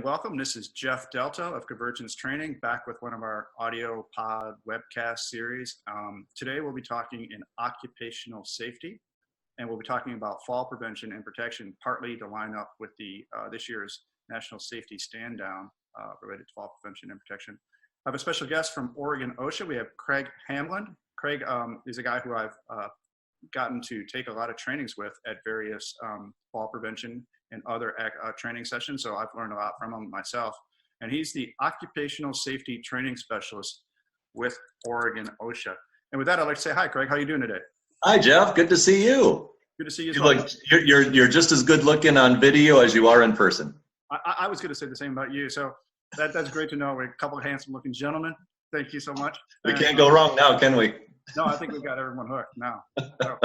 welcome. This is Jeff Dalto of Convergence Training, back with one of our audio pod webcast series. Today we'll be talking in occupational safety, and we'll be talking about fall prevention and protection, partly to line up with the this year's National Safety Stand Down related to fall prevention and protection. I have a special guest from Oregon OSHA. We have Craig Hamelund. Craig is a guy who I've gotten to take a lot of trainings with at various fall prevention and other training sessions. So I've learned a lot from him myself. And he's the occupational safety training specialist with Oregon OSHA. And with that, I'd like to say, hi, Craig. How are you doing today? Hi, Jeff. Good to see you. Good to see you as well. You're just as good looking on video as you are in person. I was going to say the same about you. So that's great to know. We're a couple of handsome looking gentlemen. Thank you so much. We can't go wrong now, can we? No, I think we've got everyone hooked now. So,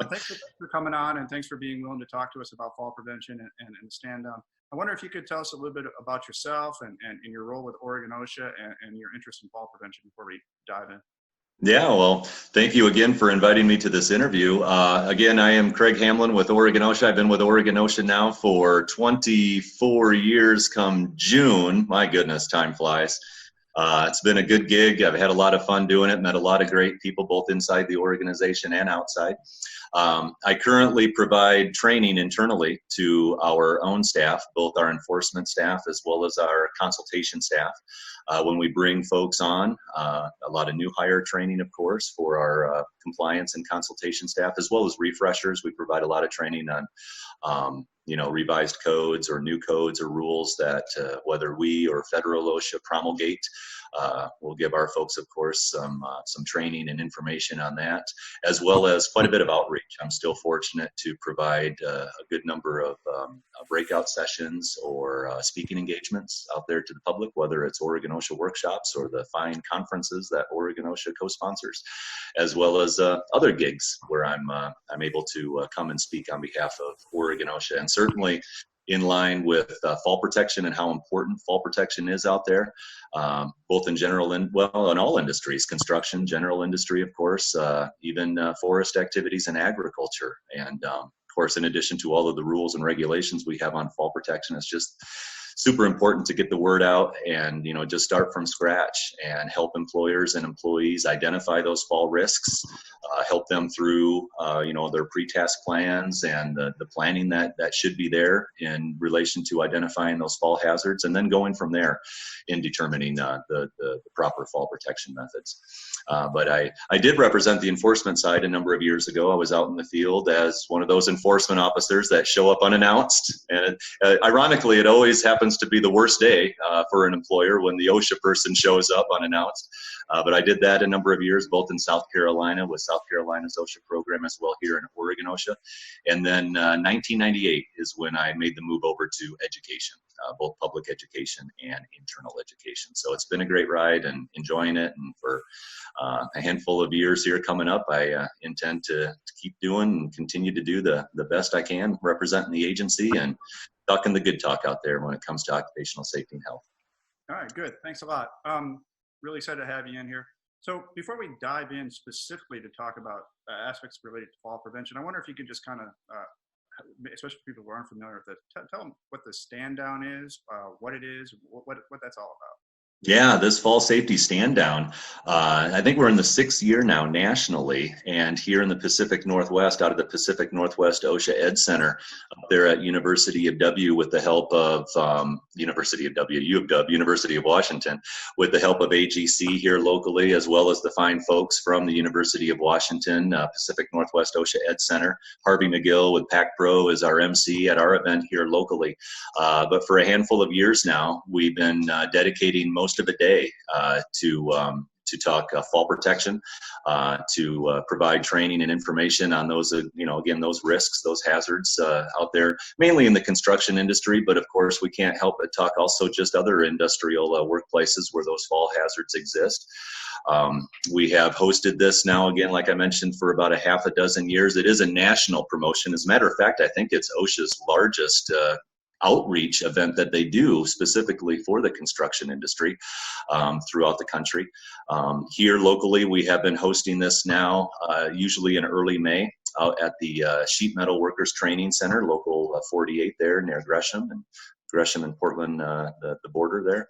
thanks for coming on, and thanks for being willing to talk to us about fall prevention and stand down. I wonder if you could tell us a little bit about yourself and your role with Oregon OSHA and your interest in fall prevention before we dive in. Yeah, well, thank you again for inviting me to this interview. Again, I am Craig Hamelund with Oregon OSHA. I've been with Oregon OSHA now for 24 years come June. My goodness, time flies. It's been a good gig. I've had a lot of fun doing it, met a lot of great people both inside the organization and outside. I currently provide training internally to our own staff, both our enforcement staff as well as our consultation staff. When we bring folks on, a lot of new hire training, of course, for our compliance and consultation staff, as well as refreshers. We provide a lot of training on revised codes or new codes or rules that whether we or federal OSHA promulgate. We'll give our folks, of course, some training and information on that, as well as quite a bit of outreach. I'm still fortunate to provide a good number of breakout sessions or speaking engagements out there to the public, whether it's Oregon OSHA workshops or the fine conferences that Oregon OSHA co-sponsors, as well as other gigs where I'm able to come and speak on behalf of Oregon OSHA. And certainly in line with fall protection and how important fall protection is out there, both in general and in all industries, construction, general industry, of course, even forest activities and agriculture. And of course, in addition to all of the rules and regulations we have on fall protection, it's just super important to get the word out and, just start from scratch and help employers and employees identify those fall risks, help them through, their pre-task plans and the planning that should be there in relation to identifying those fall hazards, and then going from there in determining the proper fall protection methods. But I did represent the enforcement side a number of years ago. I was out in the field as one of those enforcement officers that show up unannounced. And ironically, it always happens to be the worst day for an employer when the OSHA person shows up unannounced. But I did that a number of years, both in South Carolina with South Carolina's OSHA program, as well here in Oregon OSHA. And then 1998 is when I made the move over to education, both public education and internal education. So it's been a great ride and enjoying it. And for a handful of years here coming up, I intend to keep doing and continue to do the best I can, representing the agency and talking the good talk out there when it comes to occupational safety and health. All right, good. Thanks a lot. Really excited to have you in here. So before we dive in specifically to talk about aspects related to fall prevention, I wonder if you could just kind of, especially for people who aren't familiar with it, tell them what the stand down is, what it is, what that's all about. Yeah, this fall safety stand down, I think we're in the 6th year now nationally, and here in the Pacific Northwest, out of the Pacific Northwest OSHA Ed Center, up there at University of W with the help of University of Washington, with the help of AGC here locally, as well as the fine folks from the University of Washington, Pacific Northwest OSHA Ed Center. Harvey McGill with PAC Pro is our MC at our event here locally. But for a handful of years now, we've been dedicating most of a day to talk fall protection, to provide training and information on those, again, those risks, those hazards out there, mainly in the construction industry. But of course, we can't help but talk also just other industrial workplaces where those fall hazards exist. We have hosted this now, again, like I mentioned, for about a half a dozen years. It is a national promotion. As a matter of fact, I think it's OSHA's largest outreach event that they do specifically for the construction industry throughout the country. Here locally, we have been hosting this now usually in early May out at the Sheet Metal Workers Training Center, local 48 there near Gresham. And Gresham and Portland, the border there.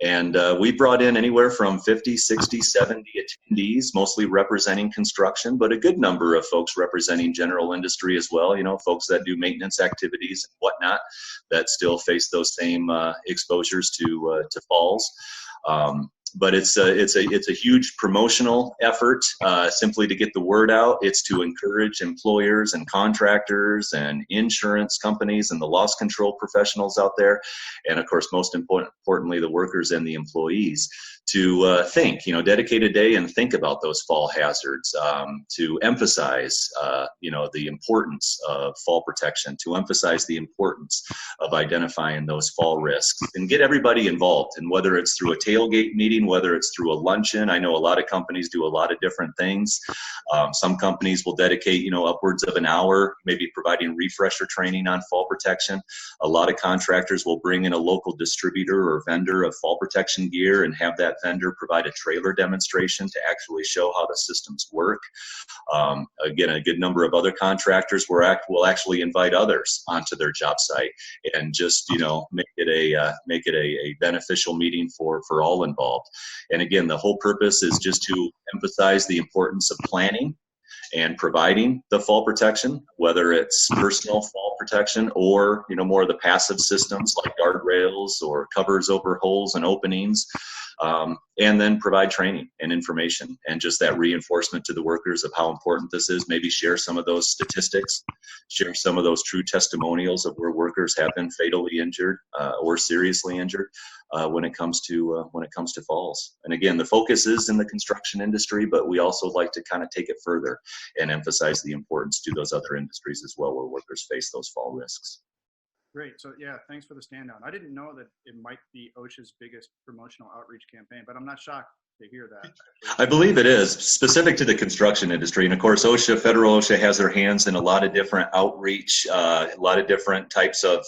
And we brought in anywhere from 50, 60, 70 attendees, mostly representing construction, but a good number of folks representing general industry as well, folks that do maintenance activities and whatnot that still face those same exposures to falls. But it's a huge promotional effort simply to get the word out. It's to encourage employers and contractors and insurance companies and the loss control professionals out there, and of course, most importantly, the workers and the employees to think, dedicate a day and think about those fall hazards, to emphasize, the importance of fall protection, to emphasize the importance of identifying those fall risks, and get everybody involved. And whether it's through a tailgate meeting, whether it's through a luncheon, I know a lot of companies do a lot of different things. Some companies will dedicate, upwards of an hour, maybe providing refresher training on fall protection. A lot of contractors will bring in a local distributor or vendor of fall protection gear and have that vendor provide a trailer demonstration to actually show how the systems work. Again, a good number of other contractors will actually invite others onto their job site and just make it a beneficial meeting for all involved. And again, the whole purpose is just to emphasize the importance of planning and providing the fall protection, whether it's personal fall protection or more of the passive systems like guardrails or covers over holes and openings, and then provide training and information and just that reinforcement to the workers of how important this is. Maybe share some of those statistics, share some of those true testimonials of where workers have been fatally injured or seriously injured when it comes to falls. And again, the focus is in the construction industry, but we also like to kind of take it further and emphasize the importance to those other industries as well, where workers face those fall risks. Great. So yeah, thanks for the stand down. I didn't know that it might be OSHA's biggest promotional outreach campaign, but I'm not shocked to hear that. I believe it is specific to the construction industry. And of course, federal OSHA has their hands in a lot of different outreach, a lot of different types of,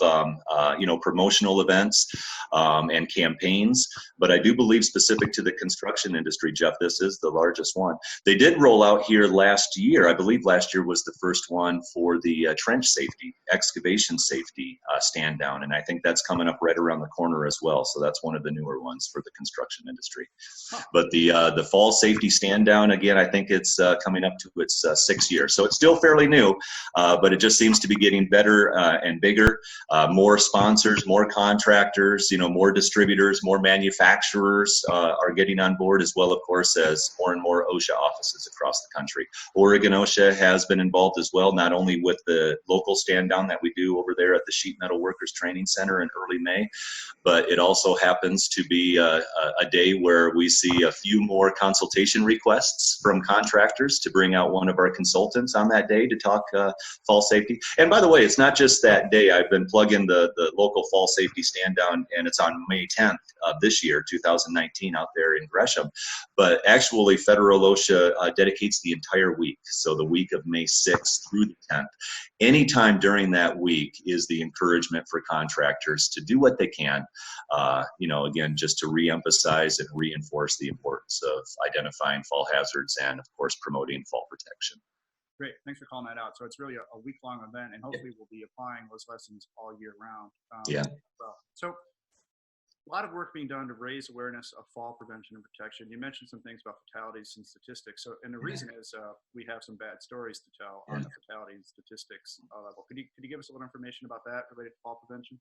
promotional events and campaigns. But I do believe specific to the construction industry, Jeff, this is the largest one. They did roll out here last year. I believe last year was the first one for the trench safety, excavation safety stand down. And I think that's coming up right around the corner as well. So that's one of the newer ones for the construction industry. But the fall safety stand down, again, I think it's coming up to its 6th year. So it's still fairly new, but it just seems to be getting better and bigger. More sponsors, more contractors, more distributors, more manufacturers are getting on board, as well, of course, as more and more OSHA offices across the country. Oregon OSHA has been involved as well, not only with the local stand down that we do over there at the Sheet Metal Workers Training Center in early May, but it also happens to be a day where we see a few more consultation requests from contractors to bring out one of our consultants on that day to talk fall safety. And by the way, it's not just that day. I've been plugging the local fall safety stand down, and it's on May 10th of this year, 2019, out there in Gresham. But actually, federal OSHA dedicates the entire week, so the week of May 6th through the 10th. Anytime during that week is the encouragement for contractors to do what they can, again, just to reemphasize and reinforce the importance of identifying fall hazards and, of course, promoting fall protection. Great. Thanks for calling that out. So it's really a week-long event, and hopefully we'll be applying those lessons all year round. So a lot of work being done to raise awareness of fall prevention and protection. You mentioned some things about fatalities and statistics. So, and the reason is we have some bad stories to tell on the fatality and statistics level. Could you give us a little information about that related to fall prevention?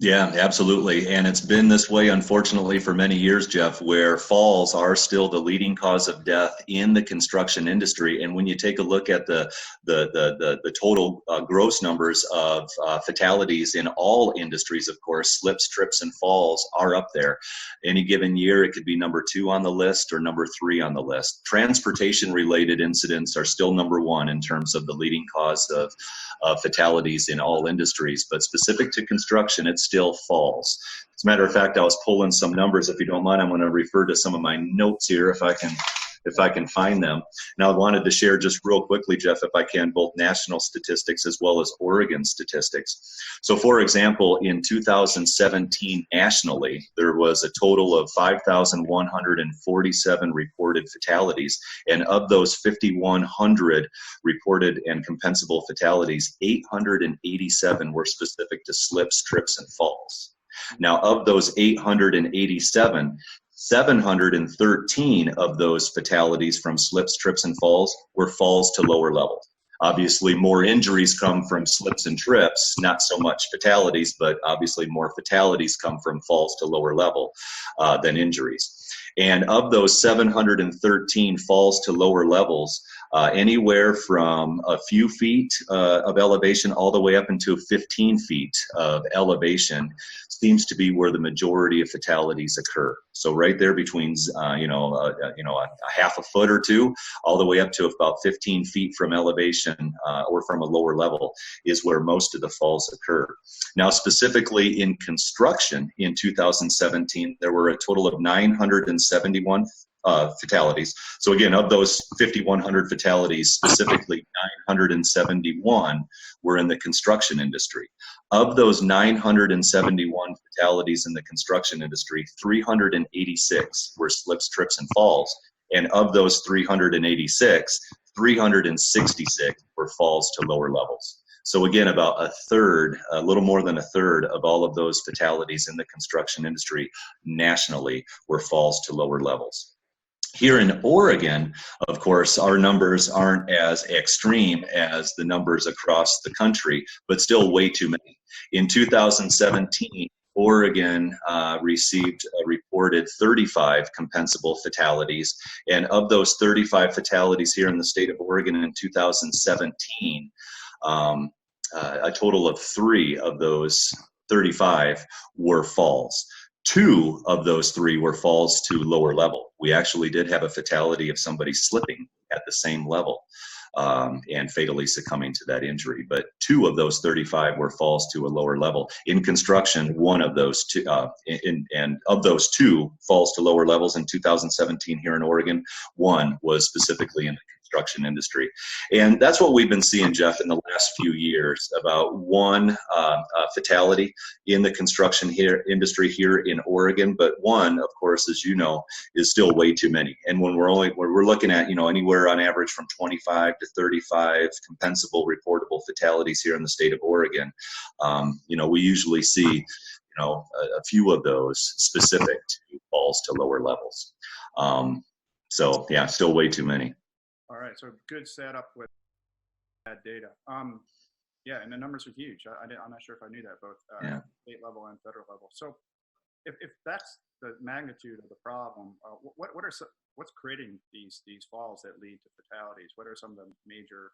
Yeah, absolutely. And it's been this way, unfortunately, for many years, Jeff, where falls are still the leading cause of death in the construction industry. And when you take a look at the total gross numbers of fatalities in all industries, of course, slips, trips, and falls are up there. Any given year, it could be number 2 on the list or number 3 on the list. Transportation-related incidents are still number 1 in terms of the leading cause of fatalities in all industries. But specific to construction, it's still falls. As a matter of fact, I was pulling some numbers. If you don't mind, I'm going to refer to some of my notes here if I can find them. Now, I wanted to share just real quickly, Jeff, if I can, both national statistics as well as Oregon statistics. So, for example, in 2017 nationally, there was a total of 5,147 reported fatalities. And of those 5,100 reported and compensable fatalities, 887 were specific to slips, trips, and falls. Now, of those 887, 713 of those fatalities from slips, trips, and falls were falls to lower levels. Obviously, more injuries come from slips and trips, not so much fatalities, but obviously more fatalities come from falls to lower level than injuries. And of those 713 falls to lower levels, anywhere from a few feet of elevation all the way up into 15 feet of elevation seems to be where the majority of fatalities occur. So right there between a half a foot or two, all the way up to about 15 feet from elevation or from a lower level is where most of the falls occur. Now, specifically in construction in 2017, there were a total of 971 fatalities. So again, of those 5,100 fatalities, specifically 971 were in the construction industry. Of those 971 fatalities in the construction industry, 386 were slips, trips, and falls. And of those 386, 366 were falls to lower levels. So again, about a third, a little more than a third of all of those fatalities in the construction industry nationally were falls to lower levels. Here in Oregon, of course, our numbers aren't as extreme as the numbers across the country, but still way too many. In 2017, Oregon received a reported 35 compensable fatalities, and of those 35 fatalities here in the state of Oregon in 2017, a total of 3 of those 35 were falls. 2 of those 3 were falls to lower level. We actually did have a fatality of somebody slipping at the same level and fatally succumbing to that injury. But 2 of those 35 were falls to a lower level. In construction, 1 of those 2, and of those 2 falls to lower levels in 2017 here in Oregon, 1 was specifically in the construction industry. And that's what we've been seeing, Jeff, in the last few years, about 1 fatality in the construction industry here in Oregon. But 1, of course, as you know, is still way too many. And when we're looking at, anywhere on average from 25 to 35 compensable reportable fatalities here in the state of Oregon, we usually see, a few of those specific to falls to lower levels. So yeah, still way too many. All right, so good setup with that data. Yeah, and the numbers are huge. I'm not sure if I knew that, both state level and federal level. So if that's the magnitude of the problem, what's creating these falls that lead to fatalities? What are some of the major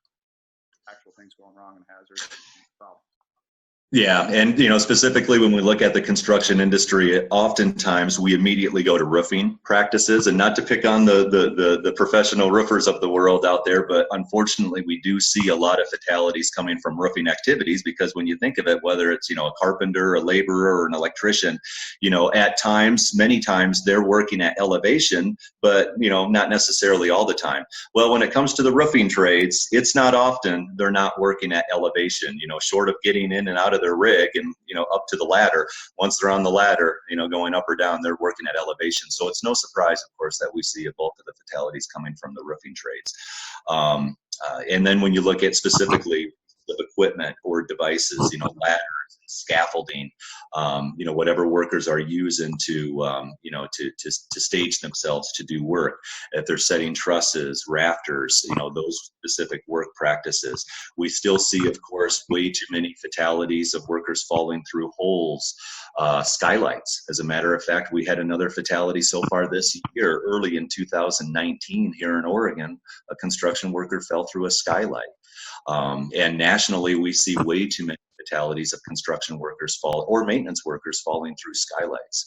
actual things going wrong and hazards and problems? Yeah, and specifically when we look at the construction industry, oftentimes we immediately go to roofing practices, and not to pick on the professional roofers of the world out there, but unfortunately we do see a lot of fatalities coming from roofing activities, because when you think of it, whether it's a carpenter, a laborer, or an electrician, at times, many times they're working at elevation, but not necessarily all the time. Well, when it comes to the roofing trades, it's not often they're not working at elevation, short of getting in and out of their rig and up to the ladder. Once they're on the ladder, going up or down, they're working at elevation. So it's no surprise, of course, that we see a bulk of the fatalities coming from the roofing trades. And then when you look at specifically the equipment or devices, ladders, scaffolding, whatever workers are using to stage themselves to do work. If they're setting trusses, rafters, those specific work practices. We still see, of course, way too many fatalities of workers falling through holes, skylights. As a matter of fact, we had another fatality so far this year, early in 2019 here in Oregon. A construction worker fell through a skylight. And nationally, we see way too many fatalities of construction workers or maintenance workers falling through skylights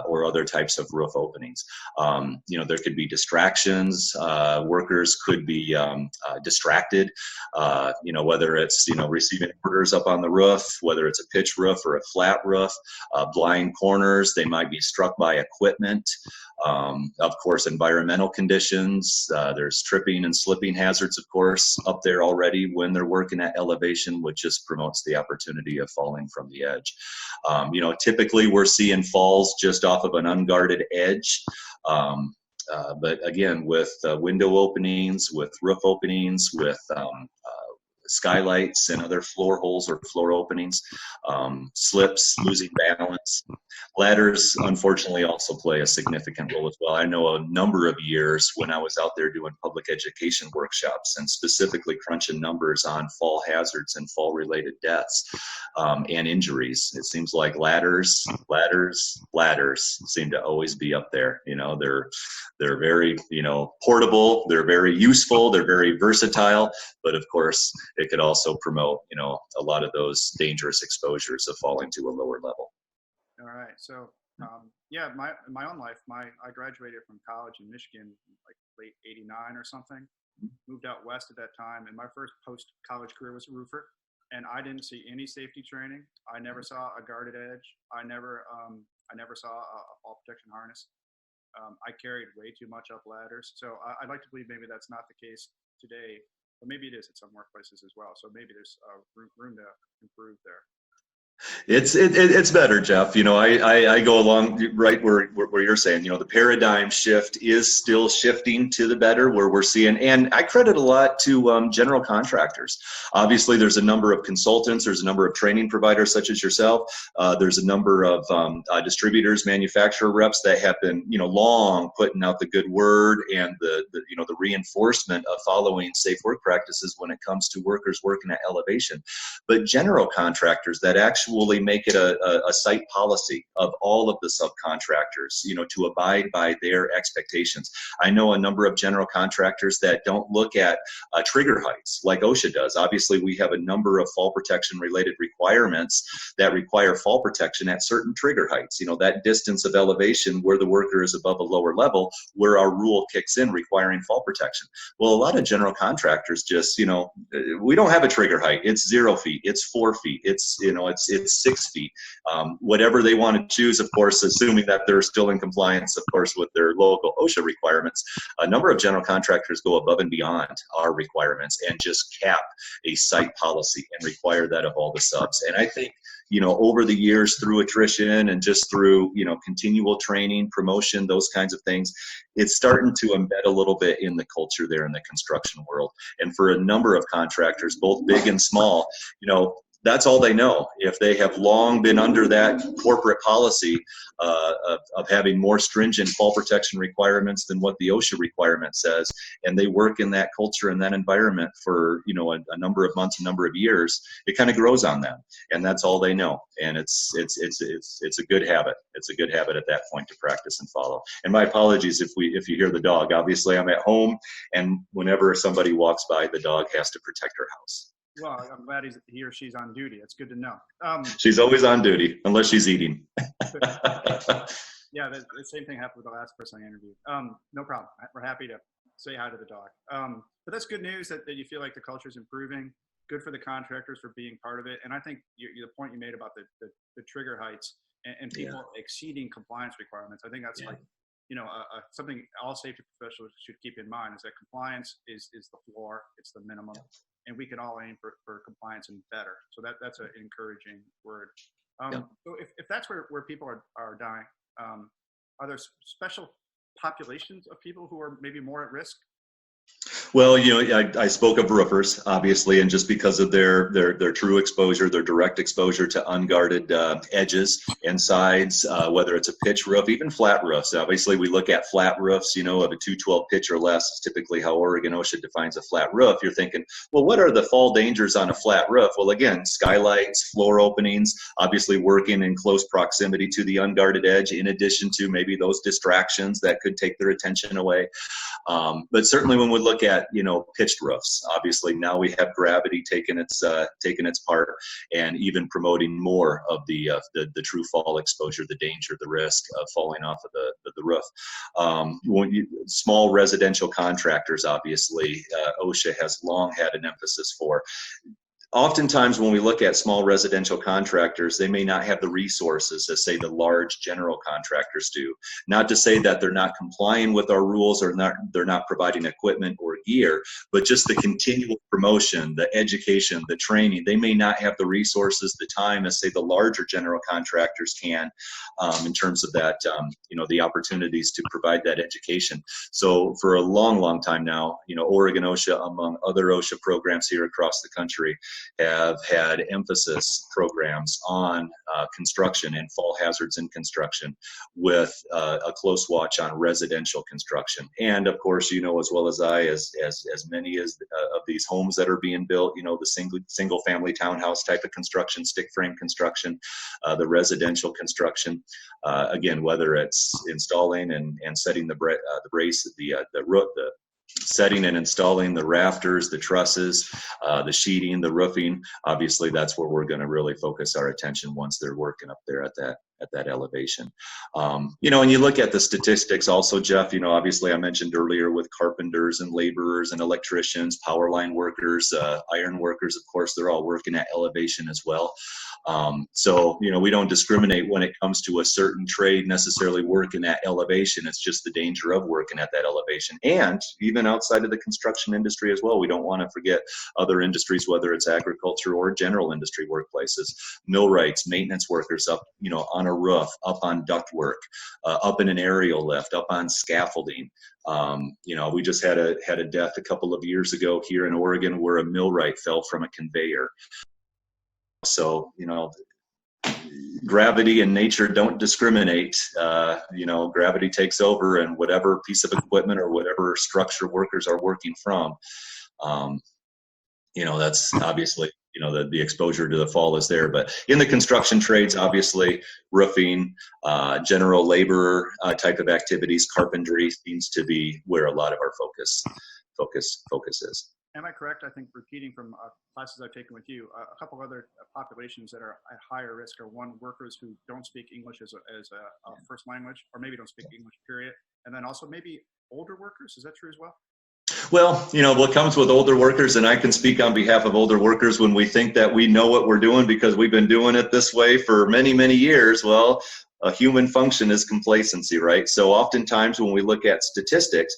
or other types of roof openings. There could be distractions. Workers could be distracted, whether it's, receiving orders up on the roof, whether it's a pitch roof or a flat roof, blind corners. They might be struck by equipment. Of course, environmental conditions. There's tripping and slipping hazards, of course, up there already when they're working at elevation, which just promotes the opportunity of falling from the edge. Typically we're seeing falls just off of an unguarded edge. But again, with window openings, with roof openings, with skylights and other floor holes or floor openings, slips, losing balance. Ladders, unfortunately, also play a significant role as well. I know a number of years when I was out there doing public education workshops and specifically crunching numbers on fall hazards and fall-related deaths and injuries. It seems like ladders seem to always be up there. They're very, portable. They're very useful. They're very versatile. But of course, it could also promote, a lot of those dangerous exposures of falling to a lower level. All right. So, yeah, in my own life, I graduated from college in Michigan, like late '89 or something. Moved out west at that time, and my first post-college career was a roofer. And I didn't see any safety training. I never saw a guarded edge. I never saw a fall protection harness. I carried way too much up ladders. So I'd like to believe maybe that's not the case today, but maybe it is at some workplaces as well. So maybe there's room to improve there. It's better, Jeff. I go along right where you're saying. The paradigm shift is still shifting to the better, where we're seeing, and I credit a lot to general contractors. Obviously, there's a number of consultants, there's a number of training providers such as yourself. There's a number of distributors, manufacturer reps that have been, long putting out the good word and the reinforcement of following safe work practices when it comes to workers working at elevation. But general contractors that actually make it a site policy of all of the subcontractors, to abide by their expectations. I know a number of general contractors that don't look at trigger heights like OSHA does. Obviously, we have a number of fall protection related requirements that require fall protection at certain trigger heights. That distance of elevation where the worker is above a lower level, where our rule kicks in requiring fall protection. Well, a lot of general contractors just, we don't have a trigger height. It's 0 feet. It's 4 feet. It's 6 feet. Whatever they want to choose, of course, assuming that they're still in compliance, of course, with their local OSHA requirements. A number of general contractors go above and beyond our requirements and just cap a site policy and require that of all the subs. And I think, over the years through attrition and just through, continual training, promotion, those kinds of things, it's starting to embed a little bit in the culture there in the construction world. And for a number of contractors, both big and small, that's all they know. If they have long been under that corporate policy of having more stringent fall protection requirements than what the OSHA requirement says, and they work in that culture and that environment for a number of months, a number of years, it kind of grows on them, and that's all they know. And it's a good habit. It's a good habit at that point to practice and follow. And my apologies if you hear the dog. Obviously, I'm at home, and whenever somebody walks by, the dog has to protect her house. Well, I'm glad he or she's on duty. It's good to know. She's always on duty, unless she's eating. Yeah, the same thing happened with the last person I interviewed. No problem. We're happy to say hi to the dog. But that's good news that you feel like the culture is improving. Good for the contractors for being part of it. And I think the point you made about the trigger heights and people exceeding compliance requirements, I think that's something all safety professionals should keep in mind, is that compliance is the floor, it's the minimum. And we can all aim for compliance and better. So that's an encouraging word. So if that's where people are dying, are there special populations of people who are maybe more at risk? Well, I spoke of roofers, obviously, and just because of their true exposure, their direct exposure to unguarded edges and sides, whether it's a pitch roof, even flat roofs. Obviously, we look at flat roofs, of a 212 pitch or less, is typically how Oregon OSHA defines a flat roof. You're thinking, well, what are the fall dangers on a flat roof? Well, again, skylights, floor openings, obviously working in close proximity to the unguarded edge, in addition to maybe those distractions that could take their attention away. But certainly when we look at, pitched roofs, obviously now we have gravity taking its part, and even promoting more of the true fall exposure, the danger, the risk of falling off of the roof. Small residential contractors, obviously, OSHA has long had an emphasis for. Oftentimes when we look at small residential contractors, they may not have the resources as, say, the large general contractors do. Not to say that they're not complying with our rules or they're not providing equipment or gear, but just the continual promotion, the education, the training. They may not have the resources, the time as, say, the larger general contractors can, in terms of that, the opportunities to provide that education. So for a long, long time now, Oregon OSHA, among other OSHA programs here across the country, have had emphasis programs on construction and fall hazards in construction, with a close watch on residential construction. And of course, as well as I, as many as of these homes that are being built, the single family townhouse type of construction, stick frame construction, the residential construction, again, whether it's installing and setting the brace, the roof, the setting and installing the rafters, the trusses, the sheeting, the roofing. Obviously, that's where we're going to really focus our attention once they're working up there at that elevation. And you look at the statistics also, Jeff, obviously I mentioned earlier with carpenters and laborers and electricians, power line workers, iron workers, of course, they're all working at elevation as well. So we don't discriminate when it comes to a certain trade necessarily working at elevation. It's just the danger of working at that elevation. And even outside of the construction industry as well, we don't want to forget other industries, whether it's agriculture or general industry workplaces, millwrights, maintenance workers up, on a roof, up on ductwork, up in an aerial lift, up on scaffolding. We just had a death a couple of years ago here in Oregon where a millwright fell from a conveyor. So, gravity and nature don't discriminate. Gravity takes over, and whatever piece of equipment or whatever structure workers are working from, that's obviously, the exposure to the fall is there. But in the construction trades, obviously, roofing, general labor type of activities, carpentry seems to be where a lot of our focus is. Am I correct? I think, repeating from classes I've taken with you, a couple of other populations that are at higher risk are, one, workers who don't speak English as a first language, or maybe don't speak English, period. And then also maybe older workers. Is that true as well? Well, what comes with older workers, and I can speak on behalf of older workers when we think that we know what we're doing because we've been doing it this way for many, many years. Well, a human function is complacency, right? So oftentimes when we look at statistics,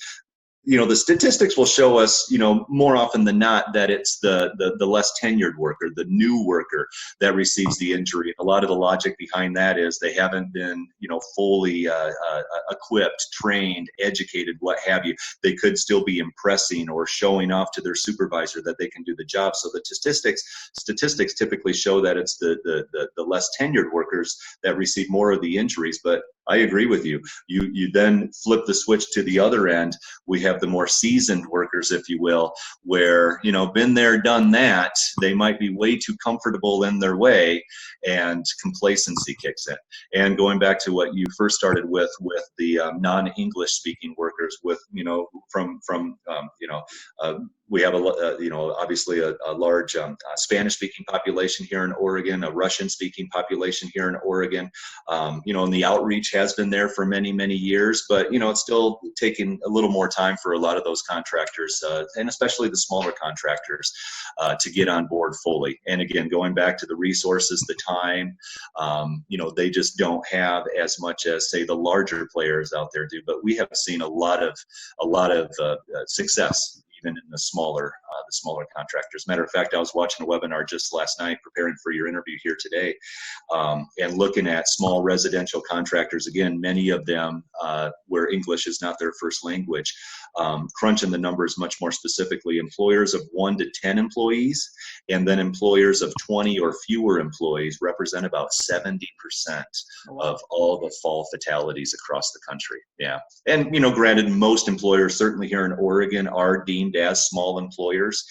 the statistics will show us, more often than not, that it's the less tenured worker, the new worker that receives the injury. A lot of the logic behind that is they haven't been, fully equipped, trained, educated, what have you. They could still be impressing or showing off to their supervisor that they can do the job. So the statistics typically show that it's the less tenured workers that receive more of the injuries. But I agree with you. You then flip the switch to the other end. We have the more seasoned workers, if you will, where, been there, done that. They might be way too comfortable in their way, and complacency kicks in. And going back to what you first started with the non-English speaking workers, with, we have obviously a large Spanish-speaking population here in Oregon, a Russian-speaking population here in Oregon. And the outreach has been there for many, many years, but it's still taking a little more time for a lot of those contractors, and especially the smaller contractors, to get on board fully. And again, going back to the resources, the time, they just don't have as much as, say, the larger players out there do. But we have seen a lot of success even in the smaller contractors. Matter of fact, I was watching a webinar just last night preparing for your interview here today, and looking at small residential contractors, again, many of them where English is not their first language, crunching the numbers much more specifically, employers of 1 to 10 employees, and then employers of 20 or fewer employees represent about 70% of all the fall fatalities across the country. Yeah. And, granted, most employers, certainly here in Oregon, are deemed as small employers,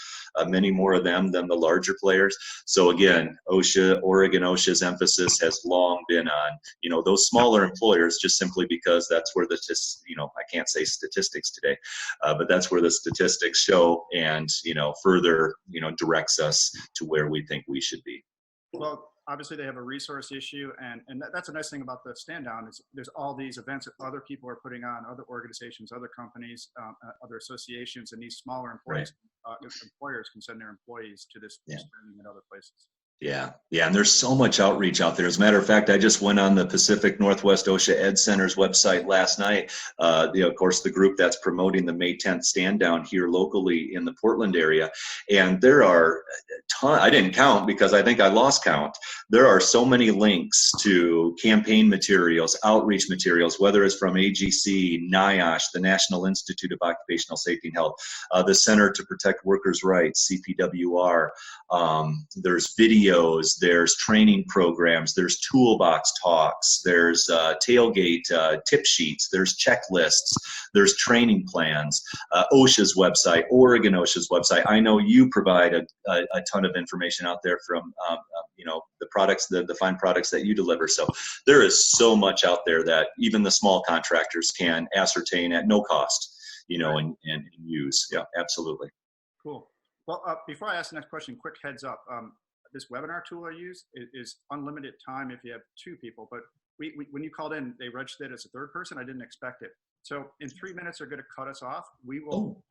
many more of them than the larger players. So again, Oregon OSHA's emphasis has long been on, those smaller employers, just simply because that's where I can't say statistics today, but that's where the statistics show, and, further, directs us to where we think we should be. Well, obviously they have a resource issue, and that's a nice thing about the stand down is there's all these events that other people are putting on, other organizations, other companies, other associations, and these smaller employees employers can send their employees to this training in other places. Yeah, and there's so much outreach out there. As a matter of fact, I just went on the Pacific Northwest OSHA Ed Center's website last night. Of course, the group that's promoting the May 10th stand down here locally in the Portland area. And there are a ton, I didn't count because I think I lost count. There are so many links to campaign materials, outreach materials, whether it's from AGC, NIOSH, the National Institute of Occupational Safety and Health, the Center to Protect Workers' Rights, CPWR. There's videos, there's training programs, there's toolbox talks, there's tailgate tip sheets, there's checklists, there's training plans, OSHA's website, Oregon OSHA's website. I know you provide a ton of information out there from the products, the fine products that you deliver. So there is so much out there that even the small contractors can ascertain at no cost, and use. Yeah, absolutely. Cool. Well, before I ask the next question, quick heads up. This webinar tool I use is unlimited time if you have 2 people, but when you called in, they registered as a 3rd person. I didn't expect it. So in 3 minutes, they're going to cut us off. We will,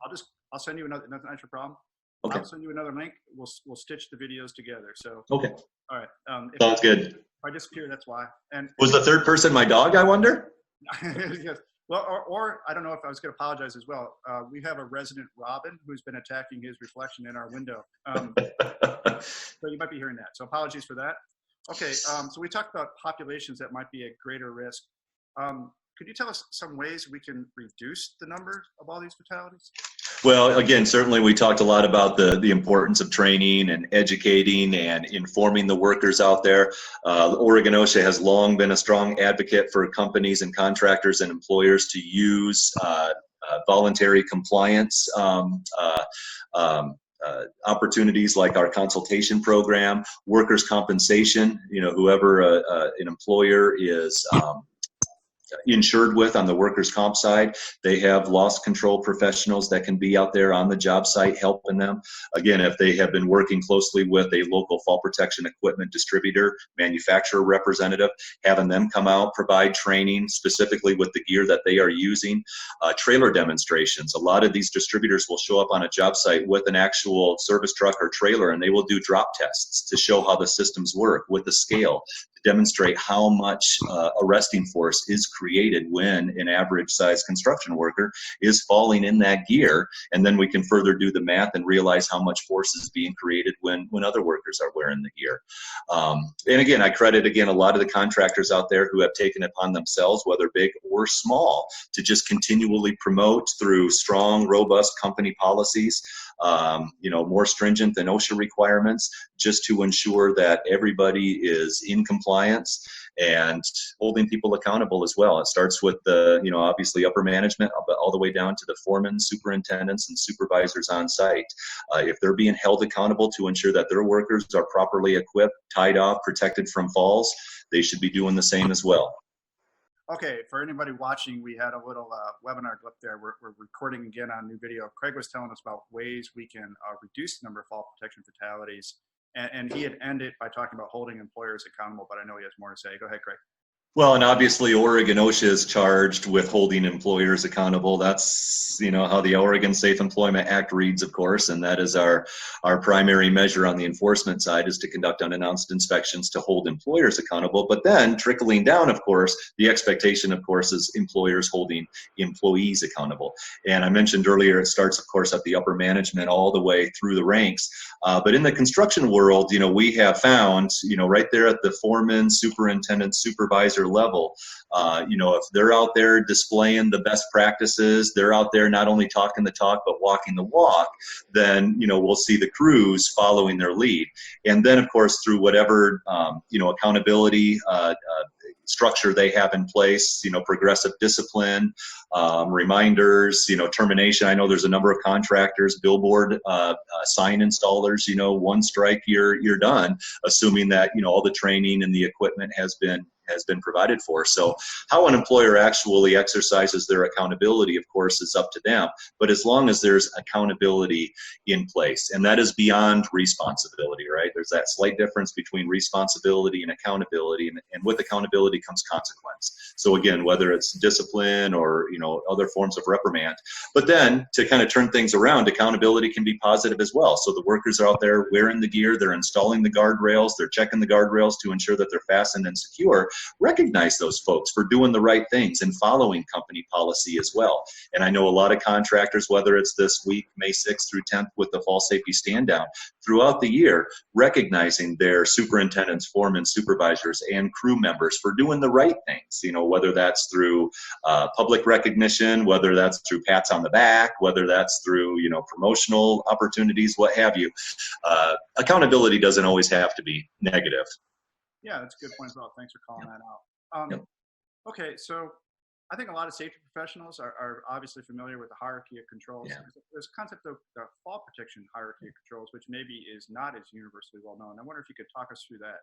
I'll send you another, that's not your problem. Okay. I'll send you another link. We'll stitch the videos together. So, okay. All right. Sounds good. If I disappear, that's why. And was the 3rd person my dog, I wonder? Yes. Well, or I don't know if I was going to apologize as well. We have a resident Robin who's been attacking his reflection in our window. So you might be hearing that. So apologies for that. Okay, so we talked about populations that might be at greater risk. Could you tell us some ways we can reduce the number of all these fatalities? Well, again, certainly we talked a lot about the importance of training and educating and informing the workers out there. Oregon OSHA has long been a strong advocate for companies and contractors and employers to use voluntary compliance opportunities like our consultation program, workers' compensation. Whoever an employer is insured with on the workers' comp side, they have loss control professionals that can be out there on the job site helping them. Again, if they have been working closely with a local fall protection equipment distributor, manufacturer representative, having them come out, provide training specifically with the gear that they are using. Trailer demonstrations. A lot of these distributors will show up on a job site with an actual service truck or trailer, and they will do drop tests to show how the systems work with the scale, to demonstrate how much arresting force is created when an average size construction worker is falling in that gear. And then we can further do the math and realize how much force is being created when other workers are wearing the gear. And again, I credit a lot of the contractors out there who have taken it upon themselves, whether big or small, to just continually promote through strong, robust company policies, more stringent than OSHA requirements, just to ensure that everybody is in compliance and holding people accountable as well. It starts with the, obviously upper management, but all the way down to the foremen, superintendents, and supervisors on site. If they're being held accountable to ensure that their workers are properly equipped, tied off, protected from falls, they should be doing the same as well. Okay, for anybody watching, we had a little webinar clip there. We're recording again on new video. Craig was telling us about ways we can reduce the number of fall protection fatalities. And he had ended by talking about holding employers accountable, but I know he has more to say. Go ahead, Craig. Well, and obviously Oregon OSHA is charged with holding employers accountable. That's, how the Oregon Safe Employment Act reads, of course, and that is our primary measure on the enforcement side, is to conduct unannounced inspections to hold employers accountable. But then trickling down, of course, the expectation, of course, is employers holding employees accountable. And I mentioned earlier, it starts, of course, at the upper management all the way through the ranks. But in the construction world, we have found, right there at the foreman, superintendent, supervisor level, if they're out there displaying the best practices, they're out there not only talking the talk but walking the walk, then we'll see the crews following their lead. And then, of course, through whatever accountability structure they have in place, progressive discipline, reminders, termination. I know there's a number of contractors, billboard sign installers, one strike, you're done, assuming that all the training and the equipment has been has been provided for. So how an employer actually exercises their accountability, of course, is up to them. But as long as there's accountability in place, and that is beyond responsibility, right? There's that slight difference between responsibility and accountability, and with accountability comes consequence. So again, whether it's discipline or other forms of reprimand, but then to kind of turn things around, accountability can be positive as well. So the workers are out there wearing the gear, they're installing the guardrails, they're checking the guardrails to ensure that they're fastened and secure. Recognize those folks for doing the right things and following company policy as well. And I know a lot of contractors, whether it's this week, May 6th through 10th with the fall safety stand down, throughout the year, recognizing their superintendents, foremen, supervisors, and crew members for doing the right things, whether that's through public recognition, whether that's through pats on the back, whether that's through, promotional opportunities, what have you. Accountability doesn't always have to be negative. Yeah, that's a good point as well. Thanks for calling that out. Okay, so I think a lot of safety professionals are obviously familiar with the hierarchy of controls. Yeah. There's a concept of the fall protection hierarchy of controls, which maybe is not as universally well known. I wonder if you could talk us through that.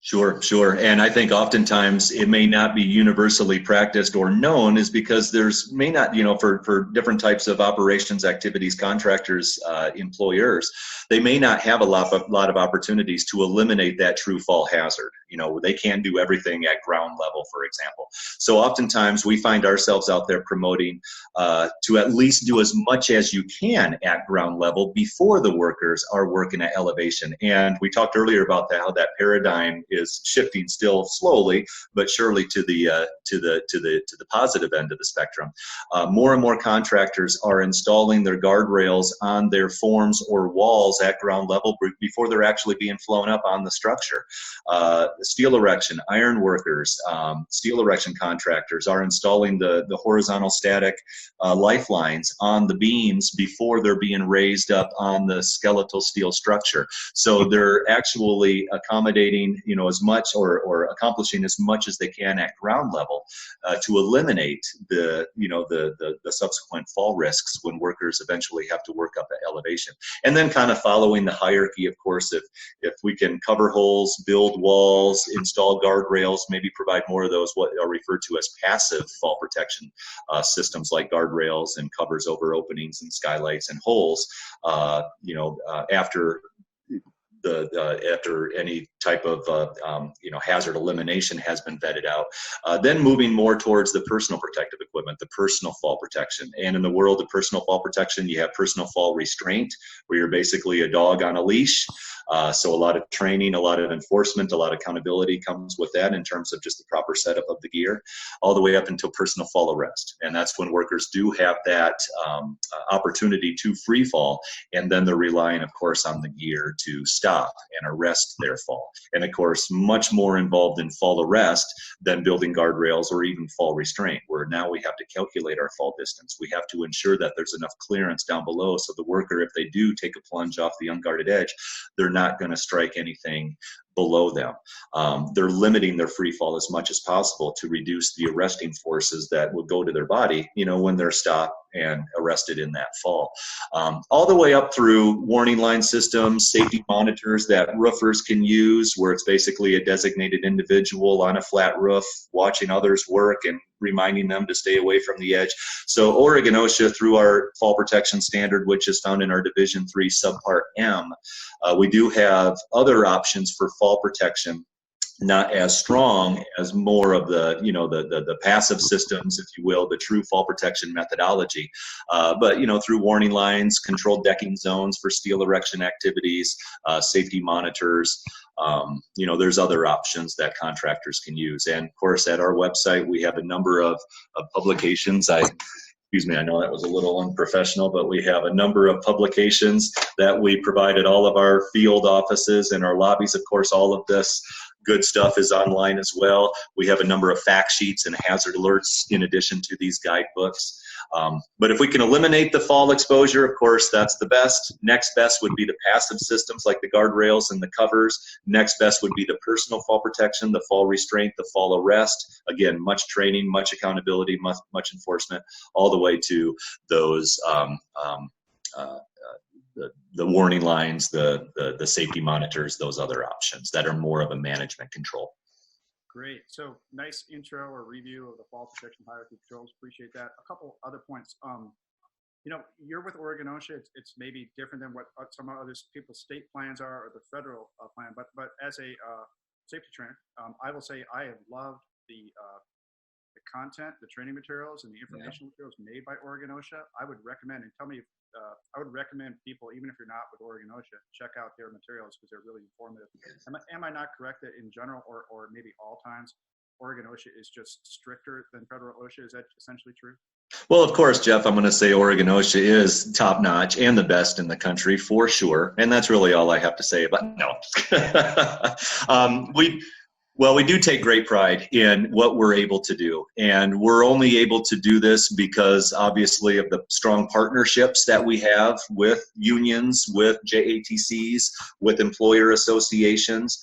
Sure. And I think oftentimes it may not be universally practiced or known is because there's may not, for different types of operations, activities, contractors, employers, they may not have a lot of opportunities to eliminate that true fall hazard. They can't do everything at ground level, for example. So oftentimes we find ourselves out there promoting to at least do as much as you can at ground level before the workers are working at elevation. And we talked earlier about how that paradigm is shifting still slowly, but surely to the positive end of the spectrum. More and more contractors are installing their guardrails on their forms or walls at ground level before they're actually being flown up on the structure. Steel erection, iron workers, steel erection contractors are installing the horizontal static lifelines on the beams before they're being raised up on the skeletal steel structure. So they're actually accommodating, as much or accomplishing as much as they can at ground level to eliminate the subsequent fall risks when workers eventually have to work up at elevation. And then kind of following the hierarchy, of course, if we can cover holes, build walls, install guardrails, maybe provide more of those what are referred to as passive fall protection systems like guardrails and covers over openings and skylights and holes, after any type of hazard elimination has been vetted out. Then moving more towards the personal protective equipment, the personal fall protection. And in the world of personal fall protection, you have personal fall restraint, where you're basically a dog on a leash. So a lot of training, a lot of enforcement, a lot of accountability comes with that in terms of just the proper setup of the gear, all the way up until personal fall arrest. And that's when workers do have that opportunity to free fall, and then they're relying, of course, on the gear to stop and arrest their fall. And of course, much more involved in fall arrest than building guardrails or even fall restraint, where now we have to calculate our fall distance. We have to ensure that there's enough clearance down below so the worker, if they do take a plunge off the unguarded edge, they're not going to strike anything below them. They're limiting their free fall as much as possible to reduce the arresting forces that will go to their body, when they're stopped and arrested in that fall. All the way up through warning line systems, safety monitors that roofers can use, where it's basically a designated individual on a flat roof watching others work and reminding them to stay away from the edge. So Oregon OSHA, through our fall protection standard, which is found in our Division 3 Subpart M, we do have other options for fall protection, not as strong as more of the passive systems, if you will, the true fall protection methodology. But through warning lines, controlled decking zones for steel erection activities, safety monitors, there's other options that contractors can use. And of course, at our website, we have a number of publications. Excuse me, I know that was a little unprofessional, but we have a number of publications that we provide at all of our field offices and our lobbies. Of course, all of this good stuff is online as well. We have a number of fact sheets and hazard alerts in addition to these guidebooks. But if we can eliminate the fall exposure, of course, that's the best. Next best would be the passive systems like the guardrails and the covers. Next best would be the personal fall protection, the fall restraint, the fall arrest. Again, much training, much accountability, much enforcement, all the way to those the warning lines, the safety monitors, those other options that are more of a management control. Great. So nice intro or review of the fall protection hierarchy controls. Appreciate that. A couple other points. You're with Oregon OSHA. It's maybe different than what some other people's state plans are or the federal plan. But as a safety trainer, I will say I have loved the content, the training materials, and the informational materials made by Oregon OSHA. I would recommend, and tell me, I would recommend people, even if you're not with Oregon OSHA, check out their materials because they're really informative. Am I not correct that in general, or maybe all times, Oregon OSHA is just stricter than federal OSHA? Is that essentially true? Well, of course, Jeff, I'm going to say Oregon OSHA is top notch and the best in the country for sure. And that's really all I have to say about we do take great pride in what we're able to do. And we're only able to do this because obviously of the strong partnerships that we have with unions, with JATCs, with employer associations.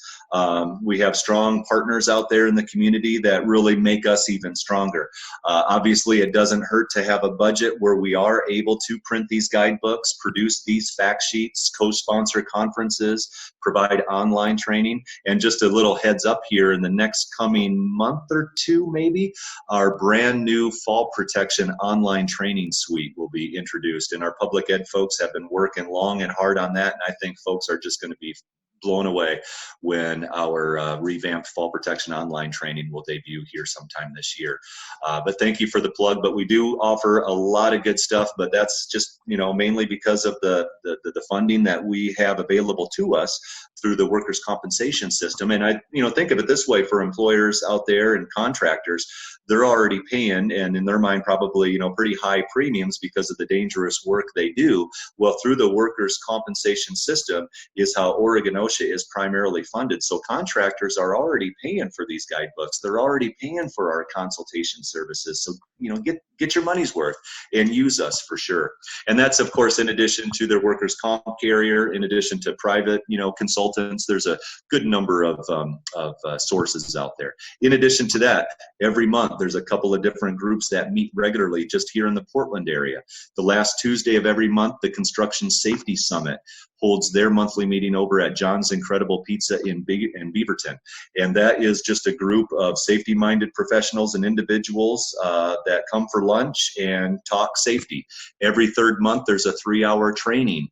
We have strong partners out there in the community that really make us even stronger. Obviously, it doesn't hurt to have a budget where we are able to print these guidebooks, produce these fact sheets, co-sponsor conferences, provide online training. And just a little heads up here, in the next coming month or two, maybe, our brand new fall protection online training suite will be introduced. And our public ed folks have been working long and hard on that. And I think folks are just going to be blown away when our revamped fall protection online training will debut here sometime this year. But thank you for the plug. But we do offer a lot of good stuff, but that's just, mainly because of the funding that we have available to us through the workers' compensation system. And I think of it this way: for employers out there and contractors, they're already paying, and in their mind probably pretty high premiums because of the dangerous work they do. Well, through the workers' compensation system is how Oregon OSHA is primarily funded. So contractors are already paying for these guidebooks. They're already paying for our consultation services. So get your money's worth and use us for sure. And that's, of course, in addition to their workers' comp carrier, in addition to private consultants. There's a good number of sources out there. In addition to that, every month there's a couple of different groups that meet regularly just here in the Portland area. The last Tuesday of every month, the Construction Safety Summit holds their monthly meeting over at John's Incredible Pizza in Beaverton. And that is just a group of safety-minded professionals and individuals that come for lunch and talk safety. Every third month, there's a 3-hour training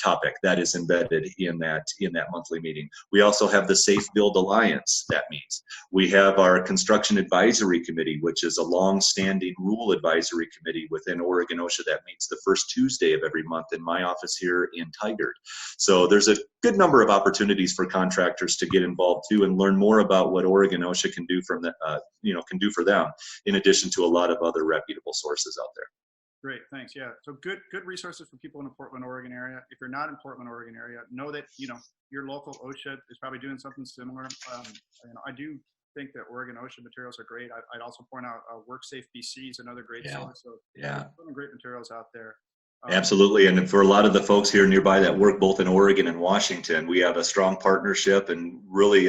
topic that is embedded in that monthly meeting. We also have the Safe Build Alliance that meets. We have our Construction Advisory Committee, which is a long-standing rule advisory committee within Oregon OSHA that meets the first Tuesday of every month in my office here in Tigard. So there's a good number of opportunities for contractors to get involved too and learn more about what Oregon OSHA can do for them, in addition to a lot of other reputable sources out there. Great, thanks. Yeah, so good resources for people in the Portland, Oregon area. If you're not in Portland, Oregon area, know that your local OSHA is probably doing something similar. I do think that Oregon OSHA materials are great. I'd also point out WorkSafe BC is another great source. So great materials out there. Absolutely. And for a lot of the folks here nearby that work both in Oregon and Washington, we have a strong partnership and really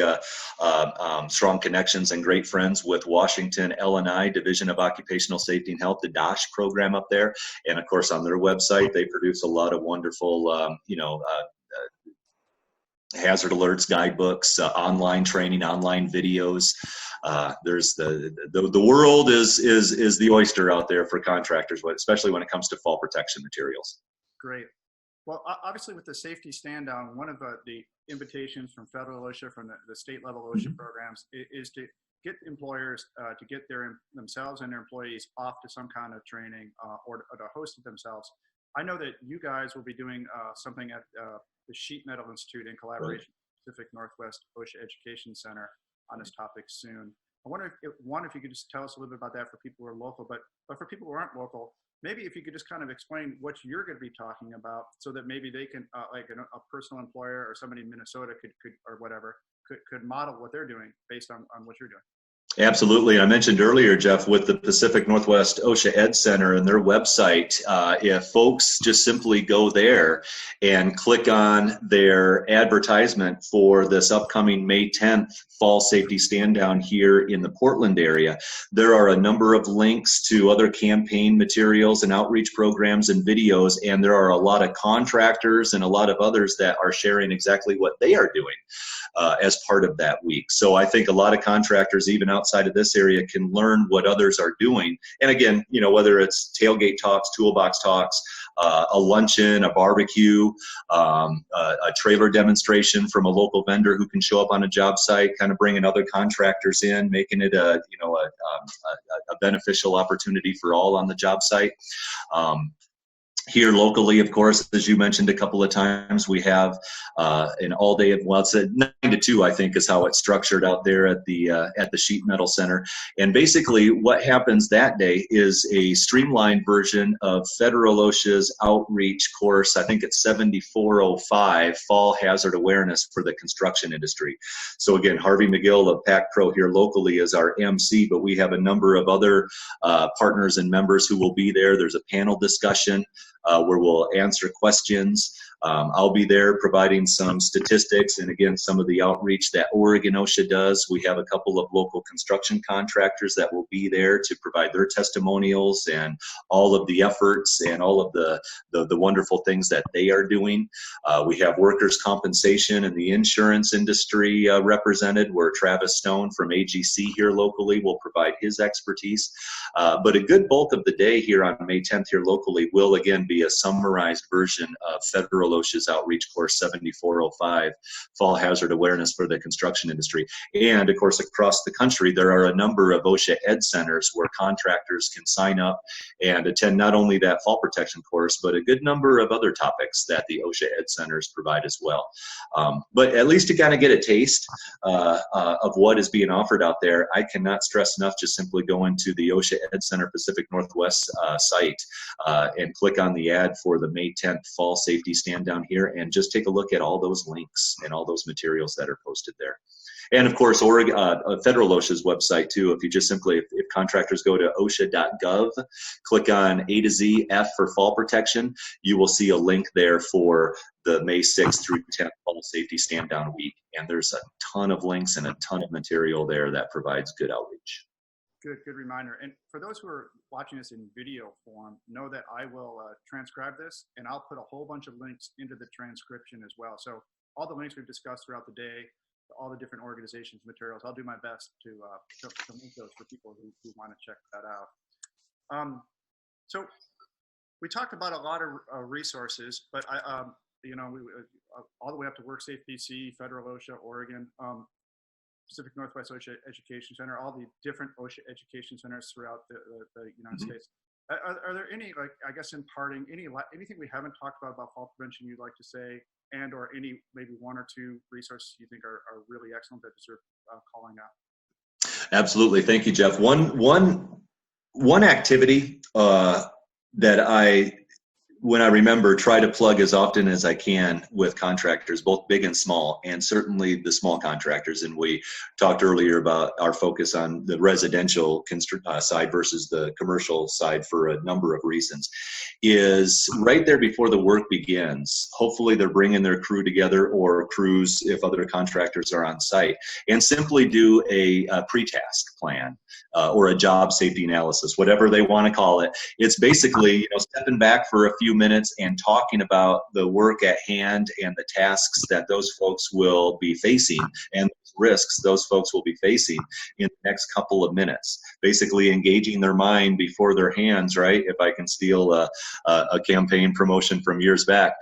strong connections and great friends with Washington L&I, Division of Occupational Safety and Health, the DOSH program up there. And of course, on their website, they produce a lot of wonderful, hazard alerts, guidebooks, online training, online videos. There's the world is the oyster out there for contractors, especially when it comes to fall protection materials. Great. Well, obviously with the safety stand down, one of the invitations from federal OSHA, from the state level OSHA programs, is to get employers to get themselves and their employees off to some kind of training or to host it themselves. I know that you guys will be doing something at the Sheet Metal Institute in collaboration with Pacific Northwest OSHA Education Center on this topic soon. I wonder if you could just tell us a little bit about that for people who are local, but for people who aren't local, maybe if you could just kind of explain what you're going to be talking about so that maybe they can, like a personal employer or somebody in Minnesota could or whatever, could model what they're doing based on what you're doing. Absolutely. I mentioned earlier, Jeff, with the Pacific Northwest OSHA Ed Center and their website, if folks just simply go there and click on their advertisement for this upcoming May 10th fall safety stand down here in the Portland area, there are a number of links to other campaign materials and outreach programs and videos, and there are a lot of contractors and a lot of others that are sharing exactly what they are doing. as part of that week. So I think a lot of contractors, even outside of this area, can learn what others are doing. And again, whether it's tailgate talks, toolbox talks, a luncheon, a barbecue, a trailer demonstration from a local vendor who can show up on a job site, kind of bringing other contractors in, making it a beneficial opportunity for all on the job site. Here locally, of course, as you mentioned a couple of times, we have an all-day, it's at 9 to 2, I think, is how it's structured out there at the Sheet Metal Center. And basically, what happens that day is a streamlined version of Federal OSHA's outreach course. I think it's 7405, Fall Hazard Awareness for the Construction Industry. So again, Harvey McGill of PAC Pro here locally is our MC, but we have a number of other partners and members who will be there. There's a panel discussion where we'll answer questions. I'll be there providing some statistics and, again, some of the outreach that Oregon OSHA does. We have a couple of local construction contractors that will be there to provide their testimonials and all of the efforts and all of the wonderful things that they are doing. We have workers' compensation and the insurance industry represented, where Travis Stone from AGC here locally will provide his expertise. But a good bulk of the day here on May 10th here locally will, again, be a summarized version of Federal OSHA's outreach course 7405, Fall Hazard Awareness for the Construction Industry. And of course, across the country, there are a number of OSHA Ed Centers where contractors can sign up and attend not only that fall protection course, but a good number of other topics that the OSHA Ed Centers provide as well. But at least to kind of get a taste of what is being offered out there, I cannot stress enough just simply going to the OSHA Ed Center Pacific Northwest site and click on the ad for the May 10th Fall Safety Stand down here and just take a look at all those links and all those materials that are posted there. And of course, Oregon, Federal OSHA's website too. If you just simply, if contractors go to OSHA.gov, click on A to Z F for fall protection, you will see a link there for the May 6th through 10th Fall Safety Stand Down Week. And there's a ton of links and a ton of material there that provides good outreach. Good reminder. And for those who are watching this in video form, know that I will transcribe this, and I'll put a whole bunch of links into the transcription as well. So all the links we've discussed throughout the day, all the different organizations, materials, I'll do my best to link those for people who want to check that out. So we talked about a lot of resources, but all the way up to WorkSafe BC, Federal OSHA, Oregon, Pacific Northwest OSHA Education Center, all the different OSHA education centers throughout the United States. Are there any, I guess in parting, anything we haven't talked about fall prevention you'd like to say, and or any maybe one or two resources you think are really excellent that deserve calling out? Absolutely. Thank you, Jeff. One activity that when I remember, try to plug as often as I can with contractors, both big and small, and certainly the small contractors. And we talked earlier about our focus on the residential side versus the commercial side for a number of reasons, is right there before the work begins. Hopefully they're bringing their crew together, or crews if other contractors are on site, and simply do a pre-task plan or a job safety analysis, whatever they want to call it. It's basically stepping back for a few minutes and talking about the work at hand and the tasks that those folks will be facing and risks those folks will be facing in the next couple of minutes. Basically engaging their mind before their hands, right? If I can steal a campaign promotion from years back,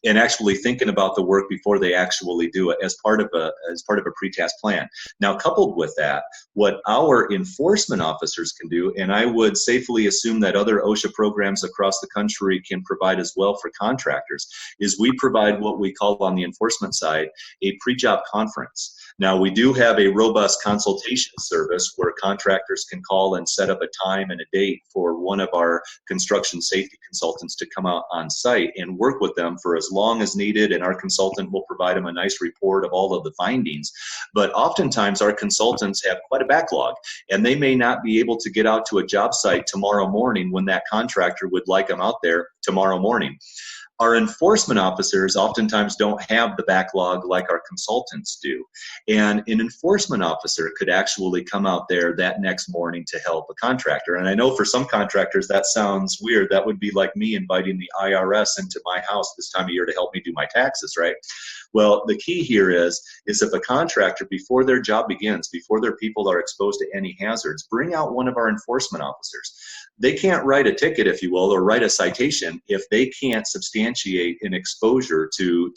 and actually thinking about the work before they actually do it as part of a pre-task plan. Now, coupled with that, what our enforcement officers can do, and I would safely assume that other OSHA programs across the country can provide as well for contractors, is we provide what we call on the enforcement side a pre-job conference. Now, we do have a robust consultation service where contractors can call and set up a time and a date for one of our construction safety consultants to come out on site and work with them for as long as needed, and our consultant will provide them a nice report of all of the findings. But oftentimes our consultants have quite a backlog, and they may not be able to get out to a job site tomorrow morning when that contractor would like them out there tomorrow morning. Our enforcement officers oftentimes don't have the backlog like our consultants do. And an enforcement officer could actually come out there that next morning to help a contractor. And I know for some contractors that sounds weird. That would be like me inviting the IRS into my house this time of year to help me do my taxes, right? Well, the key here is if a contractor, before their job begins, before their people are exposed to any hazards, bring out one of our enforcement officers. They can't write a ticket, if you will, or write a citation if they can't substantiate an exposure to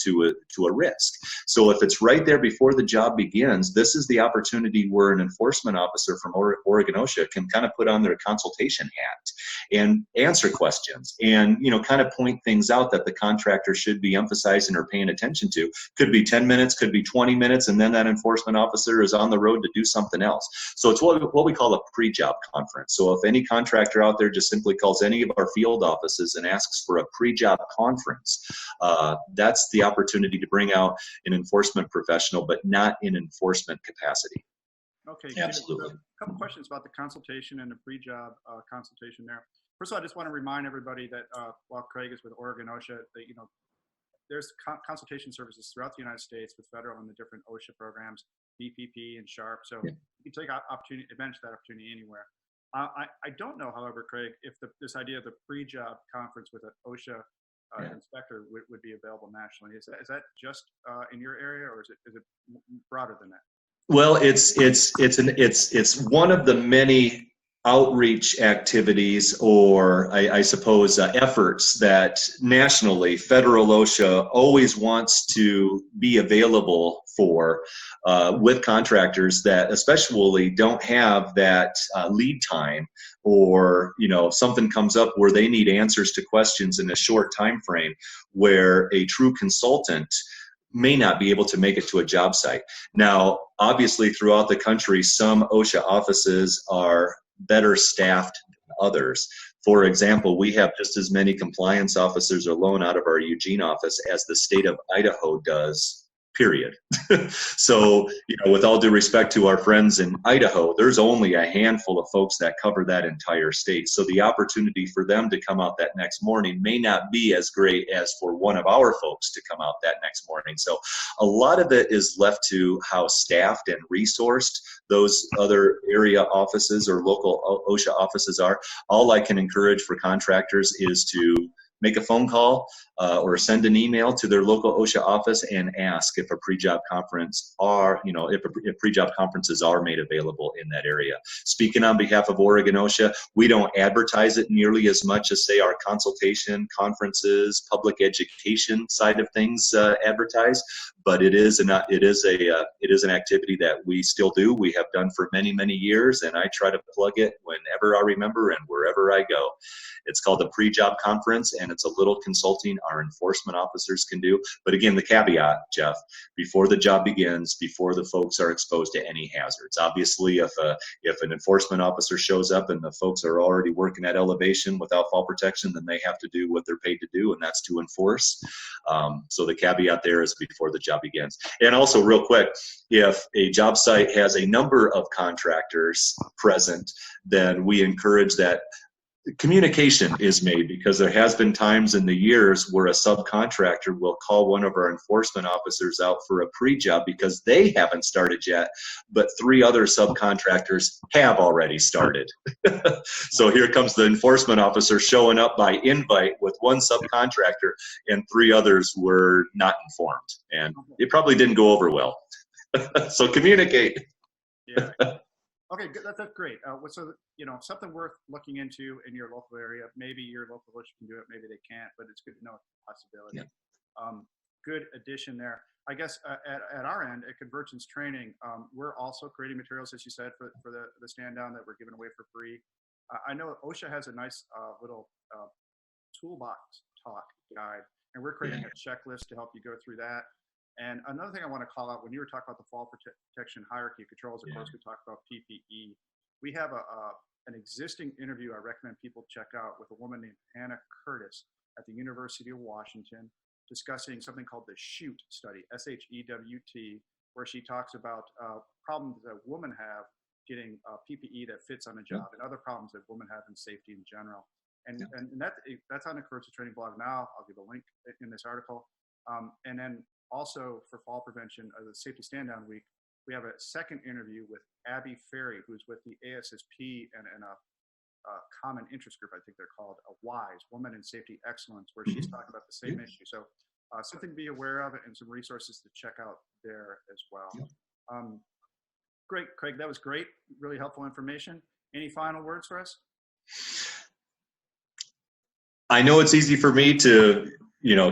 a risk. So if it's right there before the job begins, this is the opportunity where an enforcement officer from Oregon OSHA can kind of put on their consultation hat and answer questions and, kind of point things out that the contractor should be emphasizing or paying attention to. Could be 10 minutes, could be 20 minutes, and then that enforcement officer is on the road to do something else. So it's what we call a pre-job conference. So if any contractor out there just simply calls any of our field offices and asks for a pre-job conference, that's the opportunity to bring out an enforcement professional, but not in enforcement capacity. Okay, absolutely. So a couple questions about the consultation and the pre-job consultation there. First of all, I just want to remind everybody that while Craig is with Oregon OSHA, that there's consultation services throughout the United States with federal and the different OSHA programs, BPP and SHARP. So you can take advantage of that opportunity anywhere. I don't know, however, Craig, if this idea of the pre-job conference with an OSHA inspector would be available nationally. Is that just in your area, or is it broader than that? Well, it's one of the many outreach activities, or I suppose efforts that nationally federal OSHA always wants to be available for with contractors that especially don't have that lead time, or something comes up where they need answers to questions in a short time frame, where a true consultant may not be able to make it to a job site. Now, obviously, throughout the country, some OSHA offices are better staffed than others. For example, we have just as many compliance officers alone out of our Eugene office as the state of Idaho does, period. So, with all due respect to our friends in Idaho, there's only a handful of folks that cover that entire state. So the opportunity for them to come out that next morning may not be as great as for one of our folks to come out that next morning. So a lot of it is left to how staffed and resourced those other area offices or local OSHA offices are. All I can encourage for contractors is to make a phone call or send an email to their local OSHA office and ask if a pre-job conference if pre-job conferences are made available in that area. Speaking on behalf of Oregon OSHA, we don't advertise it nearly as much as, say, our consultation, conferences, public education side of things advertise. But it is an activity that we still do. We have done for many, many years, and I try to plug it whenever I remember and wherever I go. It's called the pre-job conference, and it's a little consulting our enforcement officers can do. But again, the caveat, Jeff, before the job begins, before the folks are exposed to any hazards. Obviously, if an enforcement officer shows up and the folks are already working at elevation without fall protection, then they have to do what they're paid to do, and that's to enforce. So the caveat there is before the job begins. And also, real quick, if a job site has a number of contractors present, then we encourage that communication is made, because there has been times in the years where a subcontractor will call one of our enforcement officers out for a pre-job because they haven't started yet, but 3 other subcontractors have already started. So here comes the enforcement officer showing up by invite with one subcontractor, and 3 others were not informed, and it probably didn't go over well. So communicate. Yeah. Okay, good. That's great. So, something worth looking into in your local area. Maybe your local OSHA can do it, maybe they can't, but it's good to know it's a possibility. Yeah. Good addition there. I guess at our end, at Convergence Training, we're also creating materials, as you said, for the stand down that we're giving away for free. I know OSHA has a nice little toolbox talk guide, and we're creating a checklist to help you go through that. And another thing I want to call out, when you were talking about the fall protection hierarchy of controls, of course, we talked about PPE. We have an existing interview I recommend people check out with a woman named Hannah Curtis at the University of Washington, discussing something called the SHEWT study, SHEWT, where she talks about problems that women have getting PPE that fits on a job, and other problems that women have in safety in general. And that's on the Convergence Training blog now. I'll give a link in this article. And then also for fall prevention, the Safety Stand Down Week, we have a second interview with Abby Ferry, who's with the ASSP and a common interest group, I think they're called, WISE, Women in Safety Excellence, where she's talking about the same issue. So something to be aware of and some resources to check out there as well. Great, Craig, that was great. Really helpful information. Any final words for us? I know it's easy for me to,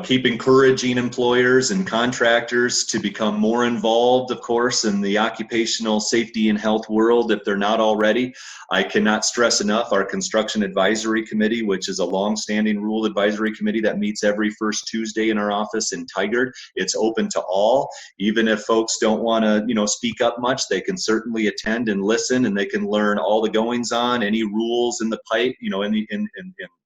keep encouraging employers and contractors to become more involved, of course, in the occupational safety and health world if they're not already. I cannot stress enough our Construction Advisory Committee, which is a long-standing rule advisory committee that meets every first Tuesday in our office in Tigard. It's open to all. Even if folks don't want to, speak up much, they can certainly attend and listen, and they can learn all the goings on, any rules in the pipe,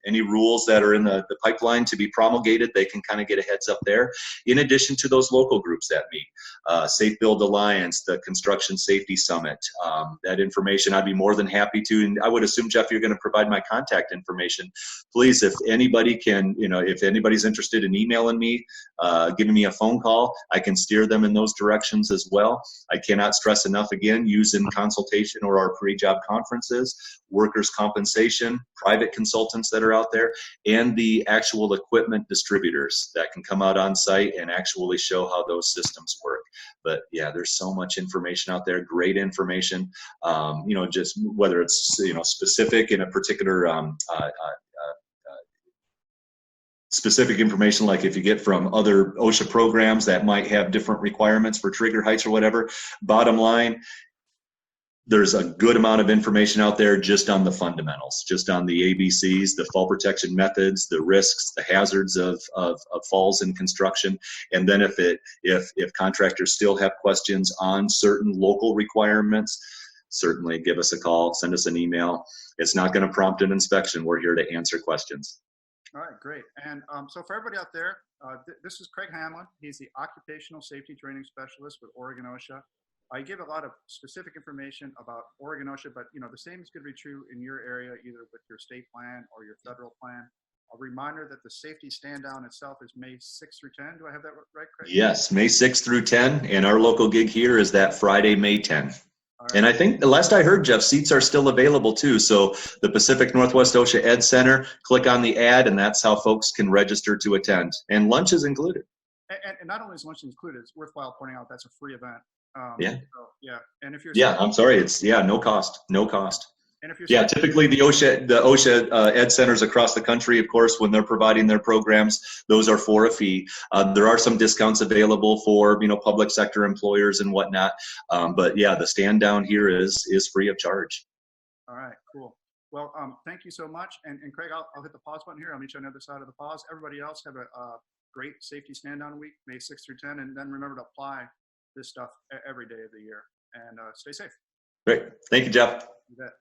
any rules that are in the pipeline to be promulgated, they can kind of get a heads up there. In addition to those local groups that meet, Safe Build Alliance, the Construction Safety Summit, that information I'd be more than happy to. And I would assume, Jeff, you're going to provide my contact information. Please, if anybody can, if anybody's interested in emailing me, giving me a phone call, I can steer them in those directions as well. I cannot stress enough, again, use in consultation or our pre-job conferences, workers' compensation, private consultants that are out there, and the actual equipment distributors that can come out on site and actually show how those systems work. But yeah, there's so much information out there, great information, just whether it's, specific in a particular specific information, like if you get from other OSHA programs that might have different requirements for trigger heights or whatever. Bottom line, there's a good amount of information out there just on the fundamentals, just on the ABCs, the fall protection methods, the risks, the hazards of falls in construction. And then if contractors still have questions on certain local requirements, certainly give us a call, send us an email. It's not going to prompt an inspection. We're here to answer questions. All right, great. And so for everybody out there, this is Craig Hamelund. He's the Occupational Safety Training Specialist with Oregon OSHA. I give a lot of specific information about Oregon OSHA, but the same is going to be true in your area, either with your state plan or your federal plan. A reminder that the safety stand down itself is May 6th through 10. Do I have that right, Craig? Yes, May 6th through 10, and our local gig here is that Friday, May 10. Right. And I think the last I heard, Jeff, seats are still available too. So the Pacific Northwest OSHA Ed Center, click on the ad, and that's how folks can register to attend. And lunch is included. And not only is lunch included, it's worthwhile pointing out that's a free event. Yeah. So, yeah. And if you're I'm sorry. It's no cost. And if you're typically the OSHA Ed centers across the country, of course, when they're providing their programs, those are for a fee. There are some discounts available for public sector employers and whatnot. But yeah, the stand down here is free of charge. All right, cool. Well, thank you so much. And Craig, I'll hit the pause button here. I'll meet you on the other side of the pause. Everybody else have a great safety stand down week, May 6th through 10, and then remember to apply this stuff every day of the year, and stay safe. Great. Thank you, Jeff. You bet.